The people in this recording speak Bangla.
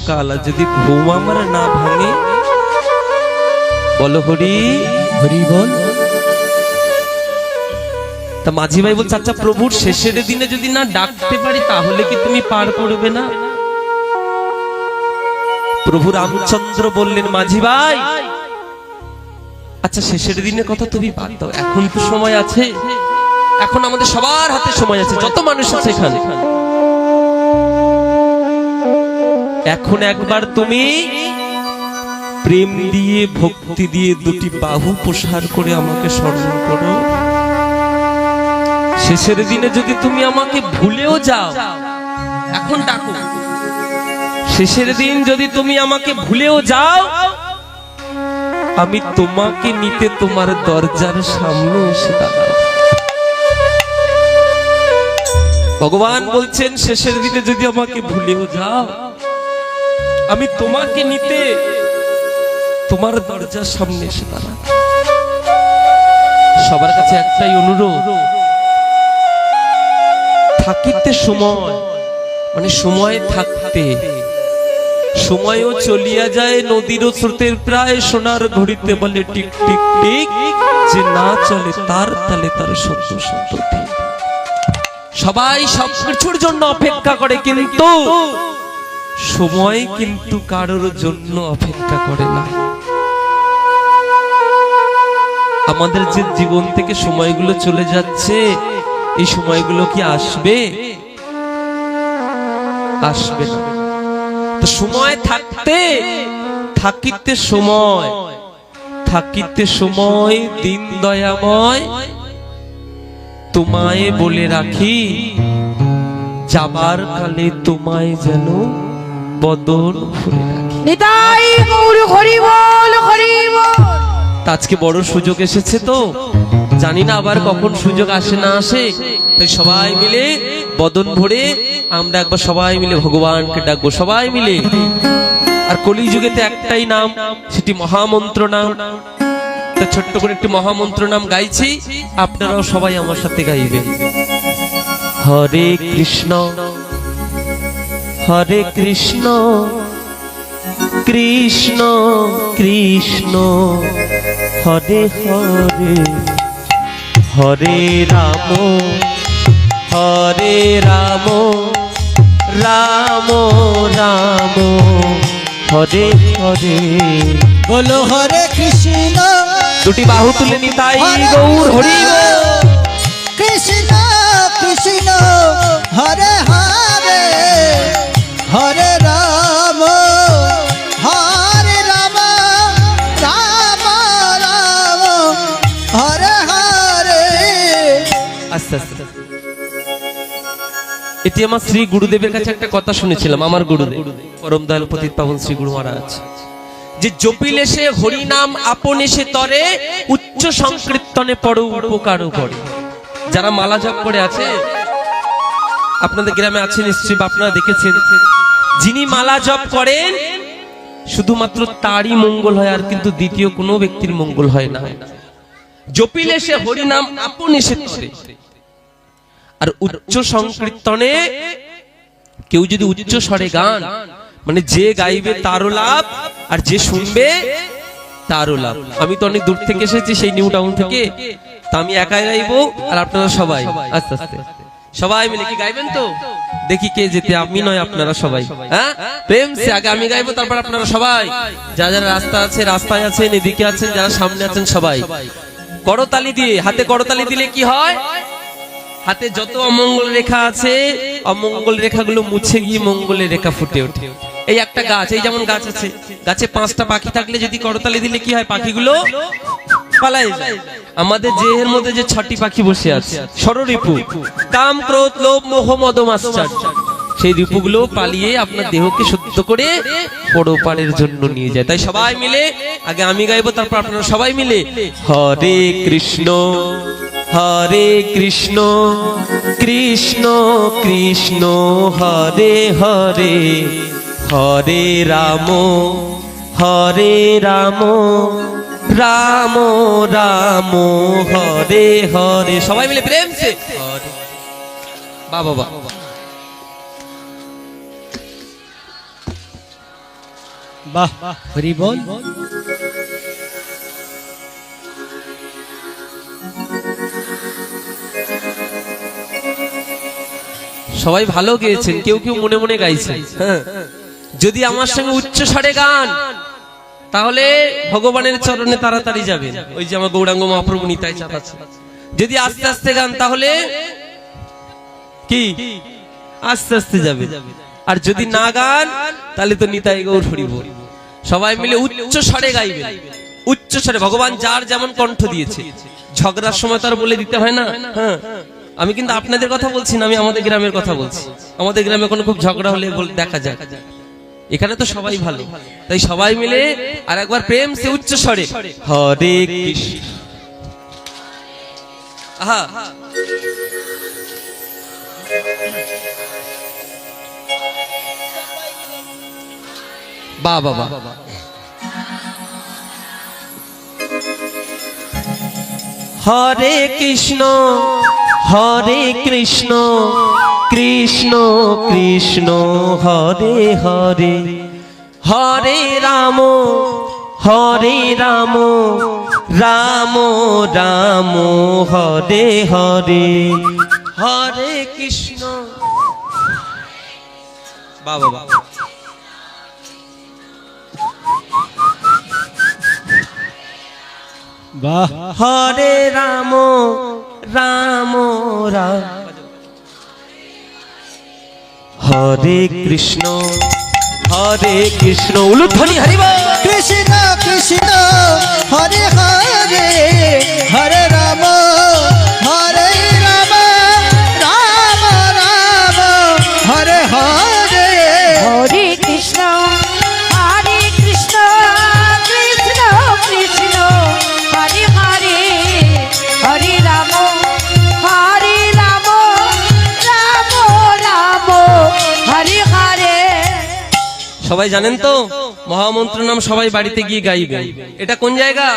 সকাল, আর যদি ঘুম আমার না ভাঙে, বলো হরি হরি বল। তা মাঝি ভাই বলছে, আচ্ছা প্রভুর শেষের দিনে যদি না ডাকতে পারি তাহলে কি তুমি পার করবে না? প্রভু রামচন্দ্র বললেন, মাঝি ভাই আচ্ছা শেষের দিনের কথা তুমি বাদ দাও, এখন তো সময় আছে, এখন আমাদের সবার হাতে সময় আছে, যত মানুষ আছে এখানে। এখন একবার তুমি প্রেম দিয়ে ভক্তি দিয়ে দুটি বাহু প্রসার করে আমাকে স্মরণ করো। শেষের দিনে যদি তুমি আমাকে ভুলেও যাও, এখন ডাকো, শেষের দিন যদি তুমি আমাকে ভুলেও যাও, আমি তোমাকে নিতে তোমার দরজার সামনে এসে দাঁড়াবো। ভগবান বলছেন, শেষের দিনে যদি আমাকে ভুলেও যাও, আমি তোমাকে নিতে তোমার দরজার সামনে এসে দাঁড়াবো। সবার কাছে একটাই অনুরোধ, থাকিতে সময়, মানে সময় থাকতে, সময়ও চলিয়া যায় নদীর স্রোতের প্রায়, সোনার ঘড়িতে বলে টিক টিক টিক, যে না চলে তার তালে তার সত্য সত্য ঠিক। সবাই সব কিছুর জন্য অপেক্ষা করে, কিন্তু সময় কিন্তু কারোর জন্য অপেক্ষা করে না। আমাদের যে জীবন থেকে সময়গুলো চলে যাচ্ছে, এই সময়গুলো কি আসবে? আসবে না। তো সময় থাকতে, থাকিতে সময়, থাকিতে সময় দিন দয়াময়, তোমায় বলে রাখি, যাবার কালে তোমায় যেন বদন ফুলে রাখি। নিতাই গৌর হরি বল, হরি বল। আজকে বড় সুযোগ এসেছে, তো জানি না আবার কখন সুযোগ আসে না আসে, তাই সবাই মিলে বদন ভরে আমরা একবার সবাই মিলে ভগবানকে ডাকবো, সবাই মিলে। আর কলিযুগেতে একটাই নাম, সেটি মহামন্ত্র নাম। তা ছোট্ট করে একটি মহামন্ত্র নাম গাইছি, আপনারাও সবাই আমার সাথে গাইবেন। হরে কৃষ্ণ হরে কৃষ্ণ কৃষ্ণ কৃষ্ণ হরে হরে, হরে রাম হরে রাম রাম রাম হরে হরে। বলো হরে কৃষ্ণ, দুটি বাহু তুলে নিতাই গৌর হরি বল। কৃষ্ণ কৃষ্ণ হরে হরে, হরে রাম হরে রাম, রাম রাম হরে হরে। আস্তে আস্তে। এটি আমার শ্রী গুরুদেবের কাছে একটা কথা শুনেছিলাম, আমার গুরুদেব পরম দয়াল পতিত পাবন শ্রী গুরু মহারাজ, যে জপিলে সে হরি নাম আপনে সে তরে, উচ্চ সংকীর্তনে পড়ো উপকারও করে। যারা মালা জপ করে আছে, আপনাদের গ্রামে আছে নিশ্চয়ই, আপনারা দেখেছেন, যিনি মালা জপ করেন শুধুমাত্র তারই মঙ্গল হয়, আর কিন্তু দ্বিতীয় কোনো ব্যক্তির মঙ্গল হয় না। জপিলে সে হরি নাম আপনে সে তরে। আর উচ্চ সংকীর্তনে কেউ যদি উচ্চ স্বরে গান, মানে যে গাইবে তারও লাভ, আর যে শুনবে তারও লাভ। আমি তো অনেক দূর থেকে এসেছি, সেই নিউ টাউন থেকে, তা আমি একাই গাইবো, আর আপনারা সবাই আস্তে আস্তে সবাই মিলে কি গাইবেন? তো দেখি কে যেতে, আমি নয় আপনারা সবাই। হ্যাঁ, প্রেম সে আগে আমি গাইবো, তারপর আপনারা সবাই, যারা যারা রাস্তা আছে রাস্তায় আছেন, এদিকে আছেন, যারা সামনে আছেন সবাই করতালি দিয়ে, হাতে করতালি দিলে কি হয়, হাতে যত অমঙ্গল রেখা আছে, অমঙ্গল রেখাগুলো মুছে গিয়ে মঙ্গলের রেখা ফুটে ওঠে। এই একটা গাছ, এই যেমন গাছ আছে, গাছে 5টা পাখি থাকলে যদি করতালি দিলে কি হয়, পাখিগুলো পালায় যায়। আমাদের দেহের মধ্যে যে 6টি পাখি বসে আছে, ষড়রিপু, কাম ক্রোধ লোভ মোহ মদ মাৎসর্য, সেই রিপুগুলো পালিয়ে আপনার দেহকে শুদ্ধ করে পরপারের জন্য নিয়ে যায়। তাই সবাই মিলে, আগে আমি গাইবো, তারপর আপনারা সবাই মিলে হরে কৃষ্ণ হরে কৃষ্ণ কৃষ্ণ কৃষ্ণ হরে হরে, হরে রাম রাম রাম হরে হরে। সবাই মিলে প্রেম সে বাবা বাবা। বাহ হরি বল। সবাই ভালো গেয়েছেন, কেউ কেউ মনে মনে গাইছে। হ্যাঁ, যদি আমার সঙ্গে উচ্চ স্বরে গান তাহলে ভগবানের চরণে তাড়াতাড়ি যাবে। ওই যে আমার গৌরাঙ্গ মহাপ্রভু নিতাই চাঁদ আছে। যদি আস্তে আস্তে গান তাহলে কি আস্তে আস্তে যাবে, আর যদি না গান তাহলে তো নিতাই গৌর হরি বল। সবাই মিলে উচ্চ স্বরে গাইবে, উচ্চ স্বরে। ভগবান যার যেমন কণ্ঠ দিয়েছে, ঝগড়ার সময় তার বলে দিতে হয় না। হ্যাঁ, আমি কিন্তু আপনাদের কথা বলছি না, আমি আমাদের গ্রামের কথা বলছি। আমাদের গ্রামে কোনো খুব ঝগড়া হলে দেখা যায়, এখানে তো সবাই ভালো, তাই সবাই মিলে আর একবার প্রেম সে উচ্চ স্বরে হরে কৃষ্ণ। আহা, বাহ বাহ বাহ। হরে কৃষ্ণ হরে কৃষ্ণ কৃষ্ণ কৃষ্ণ হরে হরে, হরে রাম রাম রাম হরে হরে, হরে কৃষ্ণ। বাবা বাবা, বাহ হরে রাম রাম রাম, হরে কৃষ্ণ উলুধ্বনি হরি বল। কৃষ্ণ কৃষ্ণ হরে হরে, হরে রাম রাম রাম হরে হরে। হরে কৃষ্ণ কৃষ্ণ কৃষ্ণ হরে হরে, হরে রাম রাম রাম হরে হরে। সবাই জানেন তো মহামন্ত্র নাম সবাই বাড়িতে গিয়ে গাইবেন। এটা কোন জায়গা?